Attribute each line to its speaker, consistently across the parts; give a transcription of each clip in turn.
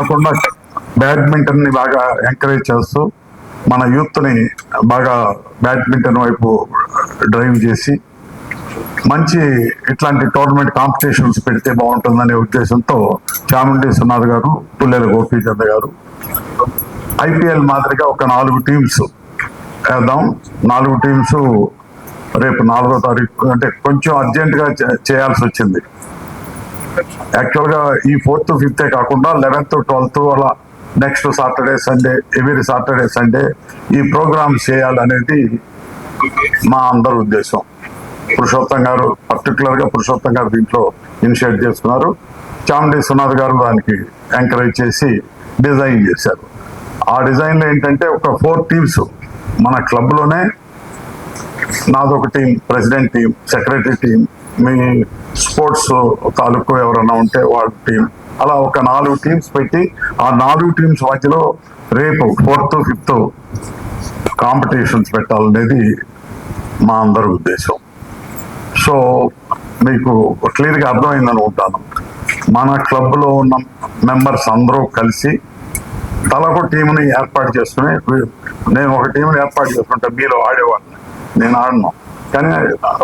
Speaker 1: కాకుండా బ్యాడ్మింటన్ ని బాగా ఎంకరేజ్ చేస్తూ మన యూత్ ని బాగా బ్యాడ్మింటన్ వైపు డ్రైవ్ చేసి మంచి ఇట్లాంటి టోర్నమెంట్ కాంపిటీషన్స్ పెడితే బాగుంటుందనే ఉద్దేశంతో చాముండి సునాథ్ గారు, పుల్లెల గోపీచంద్ గారు ఐపీఎల్ మాదిరిగా ఒక 4 టీమ్స్ వేద్దాం. 4 టీమ్స్ రేపు 4వ తారీఖు అంటే కొంచెం అర్జెంటుగా చేయాల్సి వచ్చింది. యాక్చువల్గా ఈ 4th, 5th కాకుండా 11th, 12th అలా next Saturday Sunday, every Saturday Sunday ఈ ప్రోగ్రామ్స్ చేయాలనేది మా అందరి ఉద్దేశం. పురుషోత్తం గారు పర్టికులర్గా పురుషోత్తం గారు దీంట్లో ఇనిషియేట్ చేస్తున్నారు. చాముండి సునాథ్ గారు దానికి ఎంకరేజ్ చేసి డిజైన్ చేశారు. ఆ డిజైన్లో ఏంటంటే ఒక 4 టీమ్స్ మన క్లబ్లోనే, నాదొక team, president team, secretary team, మీ స్పోర్ట్స్ తాలూకు ఎవరైనా ఉంటే వాళ్ళ టీం, అలా ఒక 4 టీమ్స్ పెట్టి ఆ 4 టీమ్స్ మధ్యలో రేపు 4th, 5th కాంపిటీషన్స్ పెట్టాలనేది మా అందరి ఉద్దేశం. సో మీకు క్లియర్గా అర్థమైంది అనుకుంటాను. మన క్లబ్లో ఉన్న మెంబర్స్ అందరూ కలిసి తలకు టీంని ఏర్పాటు చేసుకుని, నేను ఒక టీంని ఏర్పాటు చేసుకుంటా, మీరు ఆడేవాడిని, నేను ఆడను, కానీ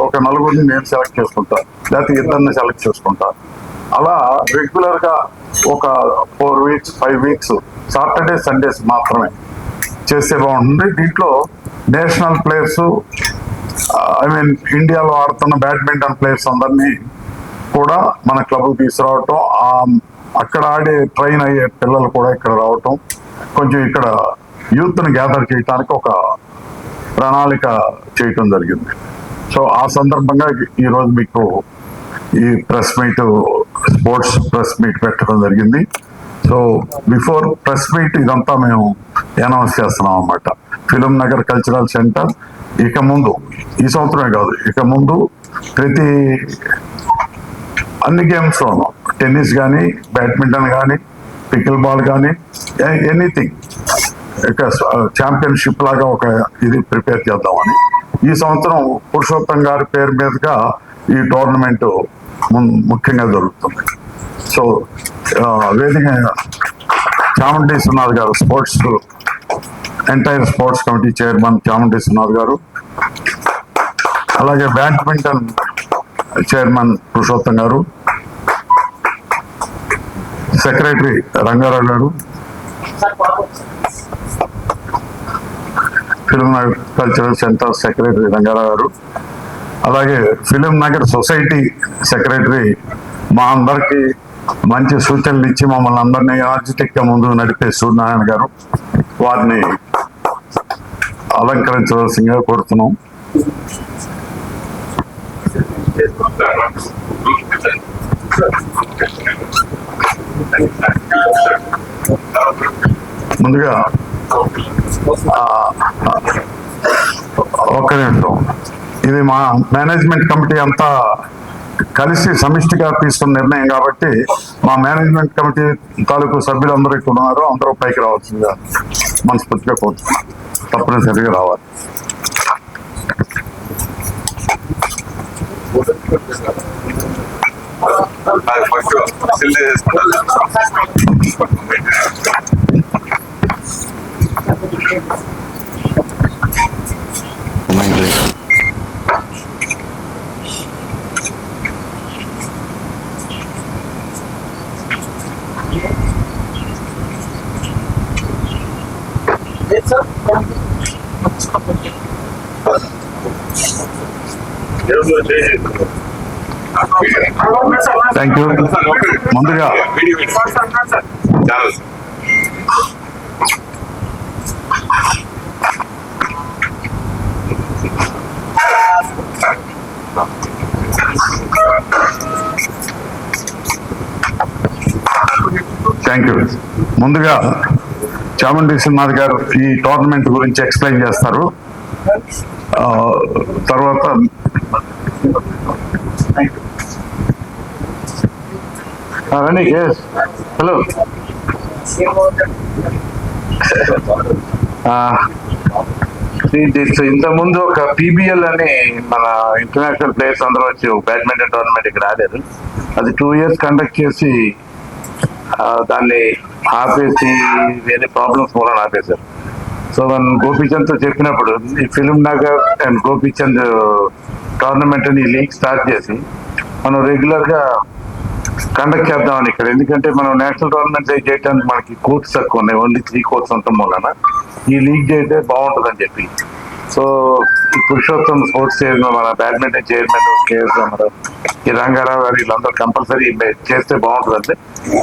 Speaker 1: ఒక 4 నేను సెలెక్ట్ చేసుకుంటా, లేకపోతే 2 సెలెక్ట్ చేసుకుంటా. అలా రెగ్యులర్గా ఒక 4 weeks, 5 weeks సాటర్డే సండేస్ మాత్రమే చేస్తే బాగుంటుంది. దీంట్లో నేషనల్ ప్లేయర్స్, ఇండియాలో ఆడుతున్న బ్యాడ్మింటన్ ప్లేయర్స్ అందరినీ కూడా మన క్లబ్కి తీసుకురావటం, అక్కడ ఆడే ట్రైన్ అయ్యే పిల్లలు కూడా ఇక్కడ రావటం, కొంచెం ఇక్కడ యూత్ని గ్యాదర్ చేయడానికి ఒక ప్రణాళిక చేయటం జరిగింది. సో ఆ సందర్భంగా ఈరోజు మీకు ఈ press meet, sports press meet పెట్టడం జరిగింది. సో బిఫోర్ ప్రెస్ మీట్ ఇదంతా మేము అనౌన్స్ చేస్తున్నాం అన్నమాట. ఫిలిం నగర్ కల్చరల్ సెంటర్ ఇక ముందు, ఈ సంవత్సరమే కాదు, ఇక ముందు ప్రతి అన్ని గేమ్స్లోనూ, టెన్నిస్ కానీ, బ్యాడ్మింటన్ కానీ, పికిల్ బాల్ కానీ, ఎనీథింగ్ ఇక ఛాంపియన్షిప్ లాగా ఒక ఇది ప్రిపేర్ చేద్దామని ఈ సంవత్సరం పురుషోత్తం గారి పేరు మీదుగా ఈ టోర్నమెంట్ ముఖ్యంగా జరుగుతుంది. సో వేదిక చాముండి సునాథ్ గారు, sports entire sports committee chairman Chamundi Sunath గారు, అలాగే బ్యాడ్మింటన్ చైర్మన్ పురుషోత్తం గారు, సెక్రటరీ రంగారావు గారు, film Nagar cultural centre secretary Rangarao గారు, అలాగే ఫిలిం నగర్ సొసైటీ సెక్రటరీ మా అందరికీ మంచి సూచనలు ఇచ్చి మమ్మల్ని అందరినీ ఎనర్జెటిక్గా ముందుకు నడిపే సూర్యనారాయణ గారు, వారిని అలంకరించవలసిందిగా కోరుతున్నాం. ముందుగా ఒక్క నిమిషం, ఇది మా మేనేజ్మెంట్ కమిటీ అంతా కలిసి సమిష్టిగా తీసుకున్న నిర్ణయం కాబట్టి మా మేనేజ్మెంట్ కమిటీ తాలూకు సభ్యులందరూ ఇక్కడ ఉన్నారు, అందరూ పైకి రావాల్సిందిగా మనస్ఫూర్తిగా కోరుతున్నాం. తప్పనిసరిగా రావాలి. Thank you. ముందుగా చాముండి సునాథ్ గారు ఈ టోర్నమెంట్ గురించి ఎక్స్ప్లెయిన్ చేస్తారు. తర్వాత హలో, ఇంతకుముందు ఒక PBL అని మన ఇంటర్నేషనల్ ప్లేయర్స్ అందరూ వచ్చి బ్యాడ్మింటన్ టోర్నమెంట్ ఇక్కడ ఆడారు. అది 2 years కండక్ట్ చేసి దాన్ని
Speaker 2: ఆపేసి వేరే ప్రాబ్లమ్స్ మూలన ఆపేశారు. సో మనం గోపీచంద్తో చెప్పినప్పుడు ఈ ఫిలిం నగర్ అండ్ గోపీచంద్ టోర్నమెంట్ అని లీగ్ స్టార్ట్ చేసి మనం రెగ్యులర్గా కండక్ట్ చేద్దామని ఇక్కడ. ఎందుకంటే మనం నేషనల్ టోర్నమెంట్స్ చేయడానికి మనకి కోర్ట్స్ తక్కువ ఉన్నాయి, ఓన్లీ 3 కోర్ట్స్ ఉండటం వలన ఈ లీగ్ అయితే బాగుంటుందని చెప్పి. సో ఈ పురుషోత్తం స్పోర్ట్స్ చైర్మన్, మన బ్యాడ్మింటన్ చైర్మన్ కేఎస్ రామారావు, ఈ రంగారావు గారు వీళ్ళందరూ కంపల్సరీ చేస్తే బాగుంటుందంటే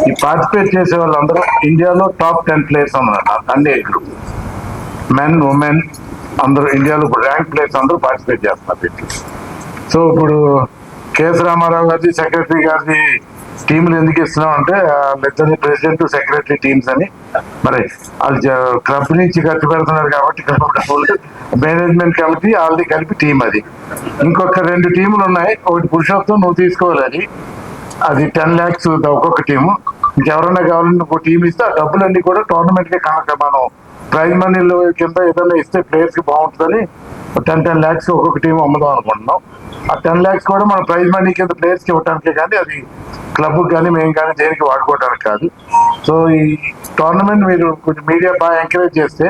Speaker 2: ఈ పార్టిసిపేట్ చేసే వాళ్ళందరూ ఇండియాలో టాప్ 10 ప్లేయర్స్ అన్నారు అన్ని ఏజ్ గ్రూప్, మెన్ ఉమెన్ అందరూ ఇండియాలో ఇప్పుడు ర్యాంక్ ప్లేయర్స్ అందరూ పార్టిసిపేట్ చేస్తున్నారు. సో ఇప్పుడు కేఎస్ రామారావు గారి సెక్రటరీ గారి టీంలు ఎందుకు ఇస్తున్నాం అంటే వాళ్ళిద్దరిని ప్రెసిడెంట్ సెక్రటరీ టీమ్స్ అని, మరి వాళ్ళు క్లబ్ నుంచి ఖర్చు పెడుతున్నారు కాబట్టి మేనేజ్మెంట్ కమిటీ వాళ్ళది కలిపి టీం. అది ఇంకొక 2 టీములు ఉన్నాయి, ఒకటి పురుషోత్తం నువ్వు తీసుకోవాలి, అది 10 lakhs ఒక్కొక్క టీము. ఇంకెవరన్నా కావాలని ఒక టీం ఇస్తే ఆ డబ్బులన్నీ కూడా టోర్నమెంట్కే కనుక మనం ప్రైజ్ మనీలో కింద ఏదైనా ఇస్తే ప్లేయర్స్ కి బాగుంటుందని 10 lakhs ఒక్కొక్క టీం అమ్ముదాం అనుకుంటున్నాం. ఆ 10 lakhs కూడా మన ప్రైజ్ మనీ కింద ప్లేయర్స్ కి ఇవ్వడానికే కానీ అది క్లబ్ కానీ మేము కానీ దేనికి వాడుకోవడానికి కాదు. సో ఈ టోర్నమెంట్ మీరు కొంచెం మీడియా బాగా ఎంకరేజ్ చేస్తే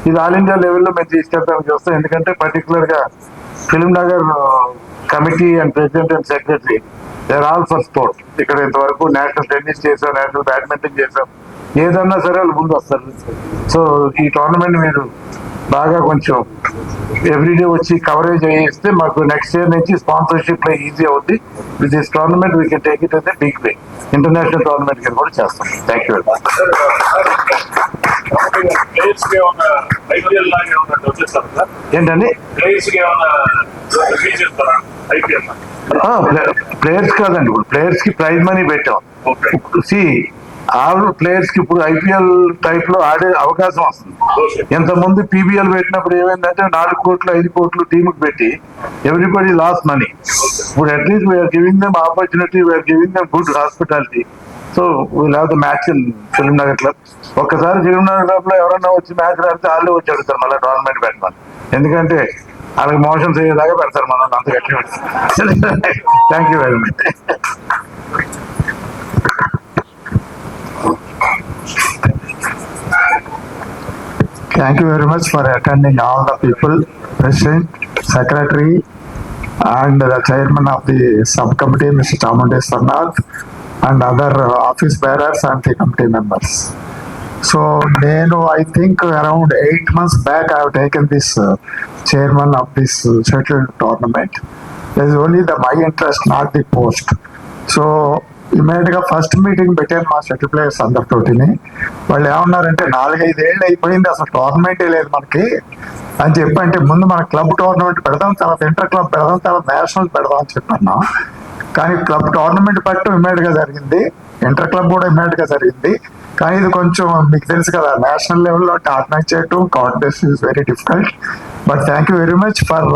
Speaker 2: ఇది ఆల్ ఇండియా లెవెల్లో మేము తీసుకెళ్ళడానికి వస్తాం. ఎందుకంటే పర్టికులర్ గా film Nagar committee and president and secretary there all for sport. ఇక్కడ ఇంతవరకు నేషనల్ టెన్నిస్ చేసాం, నేషనల్ బ్యాడ్మింటన్ చేసాం, ఏదన్నా సరే వాళ్ళు ముందు వస్తారు. సో ఈ టోర్నమెంట్ మీరు బాగా కొంచెం ఎవ్రీడే వచ్చి కవరేజ్ చేయిస్తే మాకు నెక్స్ట్ ఇయర్ నుంచి స్పాన్సర్షిప్ ఈజీ అవుతుంది. With this tournament we can take it as a big way. International tournament కింద కూడా చేస్తాం. Thank you very much. ఏంటండి ప్లేయర్స్ కాదండి, ఇప్పుడు ప్లేయర్స్ కి ప్రైజ్ మనీ పెట్టాం. సి ఆల్ ప్లేయర్స్ కి ఇప్పుడు ఐపీఎల్ టైప్ లో ఆడే అవకాశం వస్తుంది. ఎంతమంది పీబీఎల్ పెట్టినప్పుడు ఏమైందంటే 4 కోట్లు 5 కోట్లు టీముకి పెట్టి ఎవ్రీబడి లాస్ మనీ. ఇప్పుడు at least we are giving them opportunity, we are giving them good hospitality. So we'll have the match in film Nagar club. ఒక్కసారి ఫిలిం నగర్ క్లబ్ లో ఎవరన్నా వచ్చి మ్యాచ్ ఆడితే వాళ్ళే వచ్చి అడుగుతారు మళ్ళీ టోర్నమెంట్ పెట్టమని. ఎందుకంటే వాళ్ళకి మోషన్స్ అయ్యేదాకా పెడతారు మనల్ని అంత గట్టి. Thank you very much.
Speaker 3: Thank you very much for attending all the people, President, Secretary, and the Chairman of the subcommittee, Mr. Chamundeswarnath, and other office bearers and the committee members. So, I think around 8 months back, I have taken this chairman of this shuttle tournament. There is only my interest, not the post. So, immediate గా first meeting పెట్టాను మా shuttle players అందరితోటిని. వాళ్ళు ఏమన్నారంటే 4-5 ఏళ్ళు అయిపోయింది అసలు టోర్నమెంటే లేదు మనకి అని చెప్పి, అంటే ముందు మన క్లబ్ టోర్నమెంట్ పెడదాం, తర్వాత ఇంటర్ క్లబ్ పెడదాం, తర్వాత నేషనల్ పెడదాం అని చెప్పన్నా. కానీ క్లబ్ టోర్నమెంట్ పెట్టడం ఇమీడియట్ గా జరిగింది, ఇంటర్ క్లబ్ కూడా ఇమీడియట్ గా జరిగింది. కానీ ఇది కొంచెం మీకు తెలుసు కదా, నేషనల్ లెవెల్లో ఆర్గనైజ్ చేయటం coordination is very difficult. But thank you very much for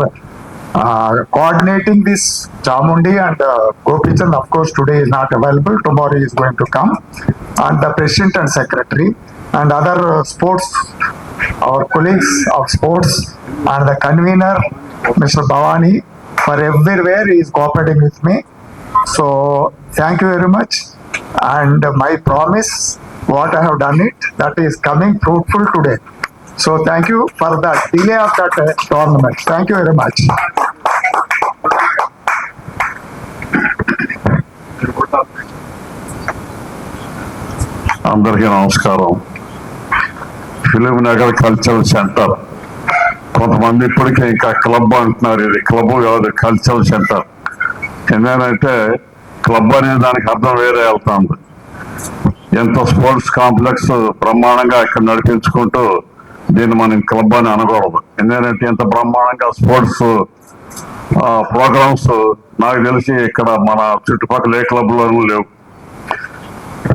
Speaker 3: coordinating this. Chamundi and Gopichand, of course, today is not available. Tomorrow he is going to come. And the president and secretary and other sports, our colleagues of sports, and the convener, Mr. Bhavani, for everywhere he is cooperating with me. So, thank you very much. And my promise, what I have done it, that is coming fruitful today. So, thank you for the delay of that tournament. Thank you very much.
Speaker 4: అందరికీ నమస్కారం. Film Nagar cultural centre, కొంతమంది ఇప్పటికే ఇంకా club అంటున్నారు. ఇది club కాదు, cultural centre. ఎందుకంటే club అనే దానికి అర్థం వేరే వెళ్తుంది. ఎంతో స్పోర్ట్స్ కాంప్లెక్స్ బ్రహ్మాండంగా ఇక్కడ నడిపించుకుంటూ దీన్ని మనం క్లబ్ అని అనకూడదు. ఎందుకంటే ఎంత బ్రహ్మాండంగా స్పోర్ట్స్ ప్రోగ్రామ్స్ నాకు తెలిసి ఇక్కడ మన చుట్టుపక్కల ఏ క్లబ్లోనూ లేవు.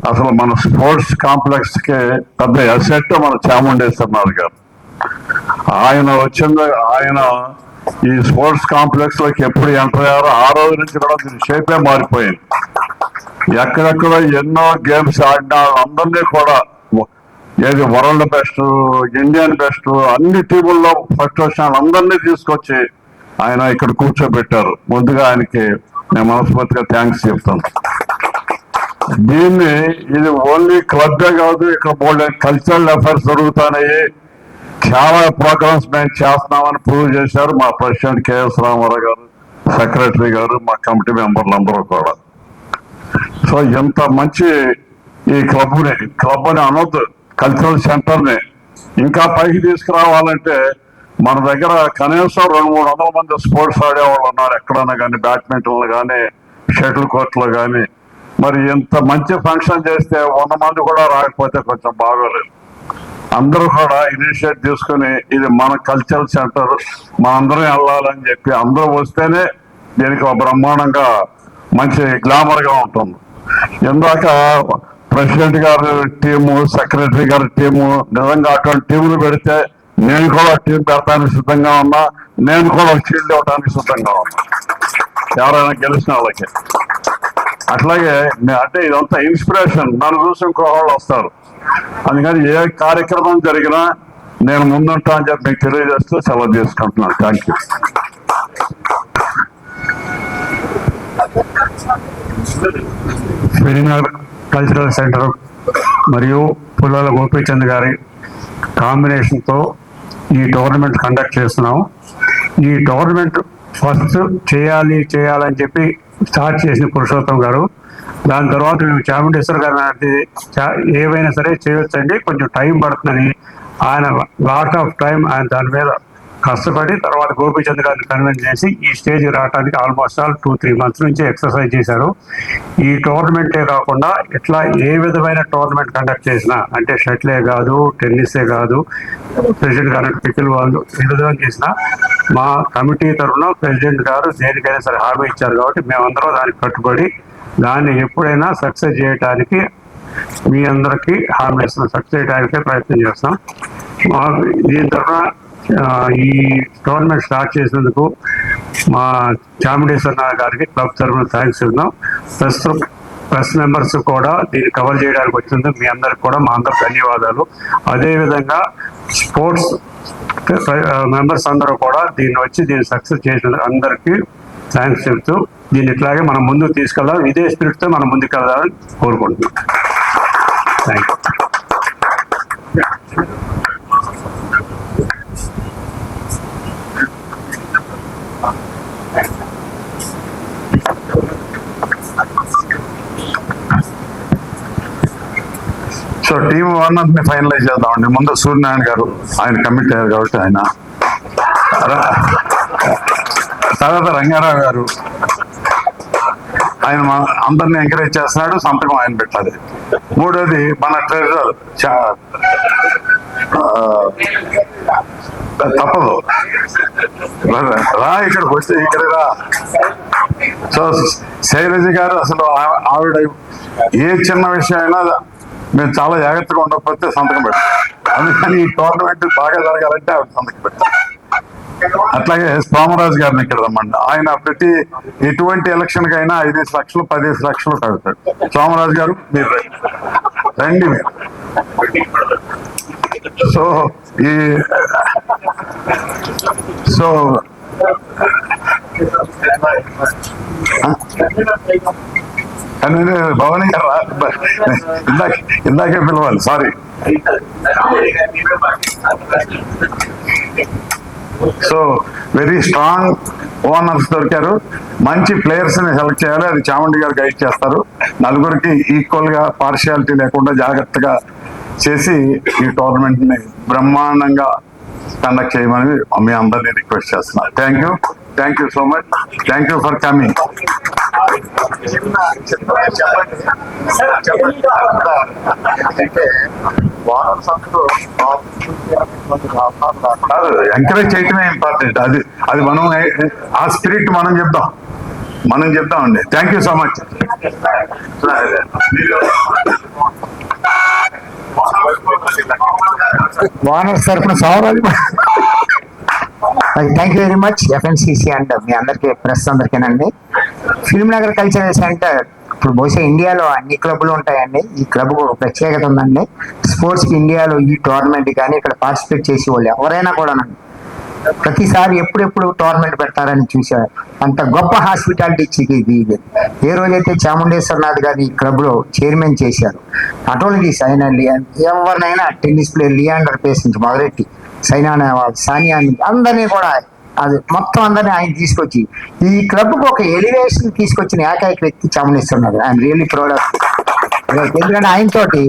Speaker 4: అసలు మన స్పోర్ట్స్ కాంప్లెక్స్ కి పెద్ద అసెట్ మన చాముండేశ్వరనాథ్ గారు. ఆయన ఈ స్పోర్ట్స్ కాంప్లెక్స్ లోకి ఎప్పుడు ఎంటర్ అయ్యారో ఆ రోజు నుంచి కూడా దీని షేపే మారిపోయింది. ఎక్కడెక్కడ ఎన్నో గేమ్స్ ఆడిన అందరినీ కూడా ఏది వరల్డ్ బెస్ట్, ఇండియన్ బెస్ట్, అన్ని టీముల్లో ఫస్ట్ వచ్చిన అందరినీ తీసుకొచ్చి ఆయన ఇక్కడ కూర్చోబెట్టారు. ముందుగా ఆయనకి నేను మనస్ఫూర్తిగా థ్యాంక్స్ చెప్తాను. దీన్ని ఇది ఓన్లీ క్లబ్బే కాదు, ఇక్కడ బోల్డ్ కల్చరల్ అఫైర్స్ జరుగుతున్నాయి, చాలా ప్రోగ్రామ్స్ మేము చేస్తున్నామని ప్రూవ్ చేశారు మా ప్రెసిడెంట్ కేఎస్ రామారావు గారు, సెక్రటరీ గారు, మా కమిటీ మెంబర్లు అందరూ కూడా. సో ఎంత మంచి ఈ క్లబ్ అని అనొద్దు, కల్చరల్ సెంటర్ని ఇంకా పైకి తీసుకురావాలంటే మన దగ్గర కనీసం 200-300 మంది స్పోర్ట్స్ ఆడేవాళ్ళు ఉన్నారు ఎక్కడన్నా కానీ, బ్యాడ్మింటన్లు కానీ, షటిల్ కోర్టులు కానీ. మరి ఇంత మంచి ఫంక్షన్ చేస్తే 100 మంది కూడా రాకపోతే కొంచెం బాగోలేదు. అందరూ కూడా ఇనిషియేట్ తీసుకుని ఇది మన కల్చరల్ సెంటర్, మనందరం వెళ్ళాలని చెప్పి అందరూ వస్తేనే దీనికి ఒక బ్రహ్మాండంగా మంచి గ్లామర్ గా ఉంటుంది. ఇందాక ప్రెసిడెంట్ గారి టీము, సెక్రటరీ గారి టీము, నిజంగా అటువంటి టీములు పెడితే నేను కూడా టీం పెడతానికి సిద్ధంగా ఉన్నా, నేను కూడా షీల్డ్ ఇవ్వడానికి సిద్ధంగా ఉన్నా ఎవరైనా గెలిచిన వాళ్ళకి. అట్లాగే అంటే ఇదంతా ఇన్స్పిరేషన్, నన్ను చూసి ఇంకో వాళ్ళు వస్తారు. అందుకని ఏ కార్యక్రమం జరిగినా నేను ముందుంటా అని చెప్పి మీకు తెలియజేస్తూ సెలవు తీసుకుంటున్నాను. Thank you.
Speaker 5: వెరినార్ కల్చరల్ సెంటర్ మరియు పుల్లాల గోపీచంద్ గారి కాంబినేషన్తో ఈ టోర్నమెంట్ కండక్ట్ చేస్తున్నాం. ఈ టోర్నమెంట్ ఫస్ట్ చేయాలని చెప్పి స్టార్ట్ చేసిన పురుషోత్తం గారు, దాని తర్వాత మేము చాముండేశ్వర్ గారు ఏవైనా సరే చేయొచ్చండి, కొంచెం టైం పడుతుందని ఆయన లాట్ ఆఫ్ టైం ఆయన దాని మీద కష్టపడి తర్వాత గోపీచంద్ గారిని కన్విన్స్ చేసి ఈ స్టేజ్ రావడానికి ఆల్మోస్ట్ 2-3 months నుంచి ఎక్సర్సైజ్ చేశారు. ఈ టోర్నమెంటే కాకుండా ఇట్లా ఏ విధమైన టోర్నమెంట్ కండక్ట్ చేసినా, అంటే షటిలే కాదు, టెన్నిసే కాదు, ప్రెసిడెంట్ గారు పికిల్ వాళ్ళు ఏ విధంగా చేసినా మా కమిటీ తరఫున ప్రెసిడెంట్ గారు దేనికైనా సరే హామీ ఇచ్చారు కాబట్టి మేమందరం దానికి కట్టుబడి దాన్ని ఎప్పుడైనా సక్సెస్ చేయడానికి మీ అందరికీ హామీ ఇస్తున్నాం, సక్సెస్ చేయడానికే ప్రయత్నం చేస్తాం. దీని తరఫున ఈ టోర్నమెంట్ స్టార్ట్ చేసినందుకు మా చాముండేశ్వర గారికి క్లబ్ తరఫున థ్యాంక్స్ ఇద్దాం. ప్రస్తుతం ప్రెస్ మెంబర్స్ కూడా దీన్ని కవర్ చేయడానికి వచ్చినందుకు మీ అందరికి కూడా మా అందరికి ధన్యవాదాలు. అదేవిధంగా స్పోర్ట్స్ మెంబర్స్ అందరూ కూడా దీన్ని సక్సెస్ చేసినందుకు అందరికీ థ్యాంక్స్ చెప్తూ దీన్ని ఇట్లాగే మనం ముందుకు తీసుకెళ్దాం, ఇదే స్పిరిట్తో మనం ముందుకు వెళ్దామని కోరుకుంటున్నాం. Thank you.
Speaker 1: So team 1 finalise చేద్దామండి. ముందు సూర్యనారాయణ గారు, ఆయన కమిట్ అయ్యారు కాబట్టి ఆయన, తర్వాత రంగారావు గారు, ఆయన అందరిని ఎంకరేజ్ చేస్తున్నాడు, సంతకం ఆయన పెట్టాలి. మూడోది మన ట్రెజరర్ తప్పదు రా, ఇక్కడికి వస్తే ఇక్కడ రా. సో శైలజ గారు అసలు ఆవిడ ఏ చిన్న విషయం అయినా మేము చాలా జాగ్రత్తగా ఉండకపోతే సంతకం పెట్టాం. అందుకని ఈ టోర్నమెంట్ బాగా జరగాలంటే ఆవిడ సంతకం పెట్టాం. అట్లాగే సోమరాజు గారిని ఇక్కడ రమ్మండి. ఆయన ఎటువంటి ఎలక్షన్ కైనా 5 లక్షలు 10 లక్షలు కడతాడు. సోమరాజు గారు మీరు రండి మీరు. కానీ భవని గారు ఇందాకే పిలవాలి, sorry. So very strong owners దొరికారు, మంచి ప్లేయర్స్ ని సెలెక్ట్ చేయాలి, అది చాముండి గారు గైడ్ చేస్తారు. నలుగురికి ఈక్వల్ గా పార్షియాలిటీ లేకుండా జాగ్రత్తగా చేసి ఈ టోర్నమెంట్ ని బ్రహ్మాండంగా కండక్ట్ చేయమని మీ అందరినీ రిక్వెస్ట్ చేస్తున్నారు. Thank you so much. Thank you for coming. Encourage చేయటమే ఇంపార్టెంట్. అది మనం ఆ స్పిరిట్ మనం చెప్దామండి. Thank you so much.
Speaker 3: Owners తరఫున సౌరాలి. Thank you very much FNCC and మీ అందరికీ ప్రెస్ అందరికీనండి. ఫిల్మ్ నగర్ కల్చరల్ సెంటర్ ఇప్పుడు బహుశా ఇండియాలో అన్ని క్లబ్లు ఉంటాయండి. ఈ క్లబ్ ఒక ప్రత్యేకత ఉందండి. స్పోర్ట్స్ కి ఇండియాలో ఈ టోర్నమెంట్ కానీ ఇక్కడ పార్టిసిపేట్ చేసే వాళ్ళు ఎవరైనా కూడా
Speaker 6: ప్రతిసారి ఎప్పుడెప్పుడు టోర్నమెంట్ పెడతారని చూశారు. అంత గొప్ప హాస్పిటాలిటీ ఇచ్చేది ఇది. ఏ రోజైతే చాముండేశ్వరనాథ్ గారి క్లబ్ లో చైర్మన్ చేశారు, అటువంటి ఆయన ఎవరినైనా టెన్నిస్ ప్లేయర్ లియాండర్ పేస్ నుంచి మొదలెట్టి సైనా నెహ్వాల్, సానియా అందరినీ కూడా అది మొత్తం అందరినీ ఆయన తీసుకొచ్చి ఈ క్లబ్ కు ఒక ఎలివేషన్ తీసుకొచ్చిన ఏకైక వ్యక్తి Chamundeswaranath. I'm really proud of. ఎందుకంటే ఆయనతోటి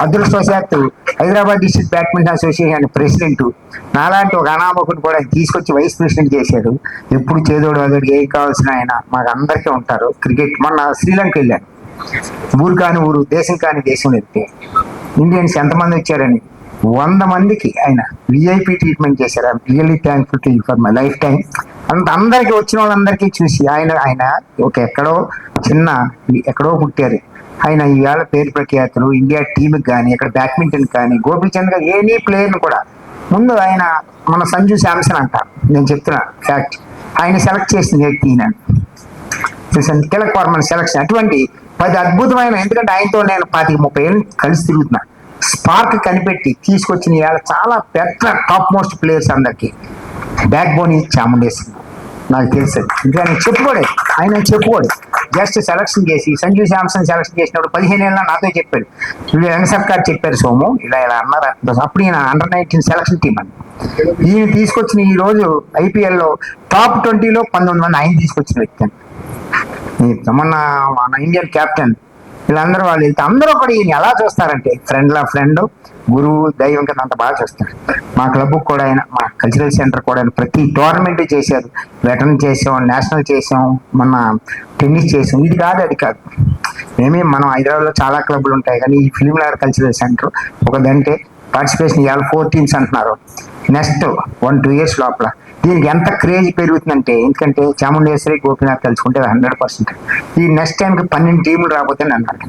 Speaker 6: అదృష్టవశాత్తు Hyderabad district badminton association president నాలాంటి ఒక అనామకుని కూడా తీసుకొచ్చి వైస్ ప్రెసిడెంట్ చేశాడు. ఎప్పుడు చేదోడు అదోడికి ఏం కావాల్సిన ఆయన మాకు అందరికీ ఉంటారు. క్రికెట్ మొన్న శ్రీలంక వెళ్ళాను, ఊరు కాని ఊరు, దేశం కాని దేశం వెళ్తే ఇండియన్స్ ఎంతమంది వచ్చారని 100 మందికి ఆయన విఐపి ట్రీట్మెంట్ చేశారు. I'm really thankful to for my life time. అందరికీ వచ్చిన వాళ్ళందరికీ చూసి ఆయన ఒక ఎక్కడో పుట్టారు. ఆయన ఈవేళ పేరు ప్రఖ్యాతులు ఇండియా టీంకి కానీ, ఇక్కడ బ్యాడ్మింటన్ కానీ, గోపీచంద్ గారు ఎనీ ప్లేయర్ని కూడా ముందు ఆయన మన సంజు శాంసన్ అంటారు, నేను చెప్తున్నా ఫ్యాక్ట్, ఆయన సెలెక్ట్ చేసిన వ్యక్తి ఈయన. తిలక్ వర్మన్ సెలెక్షన్ అటువంటి 10 అద్భుతమైన, ఎందుకంటే ఆయనతో నేను 25-30 ఏళ్ళు కలిసి తిరుగుతున్నా, స్పార్క్ కనిపెట్టి తీసుకొచ్చిన ఇవాళ చాలా పెద్ద టాప్ మోస్ట్ ప్లేయర్స్ అందరికి బ్యాక్ బోన్ ఈ చాముండేశ్వరి నాకు తెలుసు. ఇంకా ఆయన చెప్పుకోడు జస్ట్ సెలక్షన్ చేసి సంజు శాంసన్ సెలక్షన్ చేసినప్పుడు 15 ఏళ్ళ నాతో చెప్పాడు, వీళ్ళు రంగ సర్కార్ చెప్పారు సోము ఇలా అన్నారు. అప్పుడు ఈయన అండర్-19 సెలక్షన్ టీం అని ఈయన తీసుకొచ్చిన ఈ రోజు ఐపీఎల్లో టాప్ 20లో 19 మంది ఆయన తీసుకొచ్చిన వ్యక్తి అని. మొన్న మన ఇండియన్ కెప్టెన్ వీళ్ళందరూ వాళ్ళు వెళ్తే అందరూ కూడా ఈయన ఎలా చూస్తారంటే ఫ్రెండ్, గురువు, దైవం కింద అంత బాగా చూస్తారు. మా క్లబ్ కూడా ఆయన, మా కల్చరల్ సెంటర్ కూడా ఆయన ప్రతి టోర్నమెంట్ చేశారు. వెటరన్ చేసాం, నేషనల్ చేసాం, మన టెన్నిస్ చేసాం. ఇది కాదు అది కాదు, మనం హైదరాబాద్లో చాలా క్లబ్లు ఉంటాయి కానీ ఈ ఫిలిం నగర్ కల్చరల్ సెంటర్ ఒకదంటే పార్టిసిపేషన్ ఇవాళ 4 టీమ్స్ అంటున్నారు. నెక్స్ట్ 1-2 years లోపల దీనికి ఎంత క్రేజ్ పెరుగుతుందంటే, ఎందుకంటే చాముండేశ్వరి, గోపీనాథ్ కలుసుకుంటే 100%. ఈ నెక్స్ట్ టైంకి 12 టీములు రాకపోతే అన్నారు,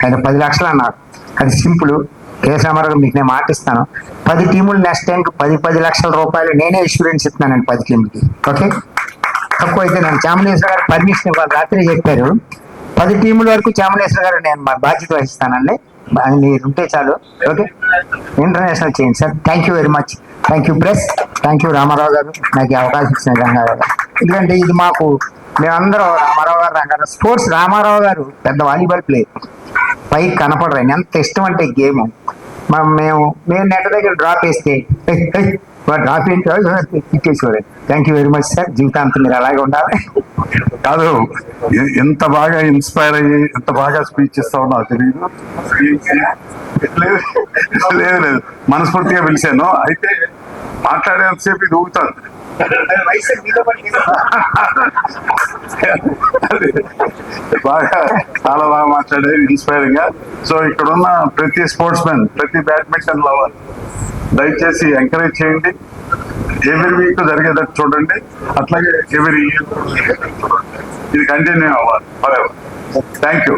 Speaker 6: అది 10 లక్షలు అన్నారు. అది సింపుల్. కేసరామారావు మీకు నేను మాటిస్తాను, 10 టీములు నెక్స్ట్ టైంకి 10 లక్షల రూపాయలు నేనే ఇన్సూరెన్స్ ఇస్తున్నానండి 10 టీంకి. ఓకే, తక్కువ అయితే నేను చాముండేశ్వర గారు పర్మిషన్ ఇవ్వాలి, రాత్రి చెప్పారు 10 టీముల వరకు చాముండేశ్వర గారు నేను మా బాధ్యత వహిస్తానండి, మీరు ఉంటే చాలు. ఓకే, ఇంటర్నేషనల్ చేయండి sir. Thank you very much. Thank you press, thank you Ramarao గారు నాకు ఈ అవకాశం ఇచ్చిన రంగారావు గారు. ఎందుకంటే ఇది మాకు మేమందరం రామారావు గారు రంగారావు స్పోర్ట్స్. రామారావు గారు పెద్ద వాలీబాల్ ప్లేయర్, పైకి కనపడరు, ఆయన ఎంత ఇష్టం అంటే గేమ్. మేము నెట్ దగ్గర డ్రాప్ వేస్తే డ్రాప్ ఏంటి ఇచ్చేసేవారు. Thank you very much sir, జీవితాంతం మీరు అలాగే ఉండాలి.
Speaker 1: కాదు, ఎంత బాగా ఇన్స్పైర్ అయ్యి ఎంత బాగా స్పీచ్ ఇస్తావు నాకు తెలియదు. లేదు మనస్ఫూర్తిగా పిలిచాను, అయితే మాట్లాడేంతసేపు ఇది ఊగుతాను. బాగా చాలా బాగా మాట్లాడేది, ఇన్స్పైరింగ్ గా. సో ఇక్కడ ఉన్న ప్రతి స్పోర్ట్స్ మెన్, ప్రతి బ్యాడ్మింటన్ లవర్ దయచేసి ఎంకరేజ్ చేయండి. ఎవ్రీ వీక్ జరిగేటట్టు చూడండి, అట్లాగే ఎవ్రీ ఇయర్ ఇది కంటిన్యూ అవ్వాలి ఫరెవర్. Thank you.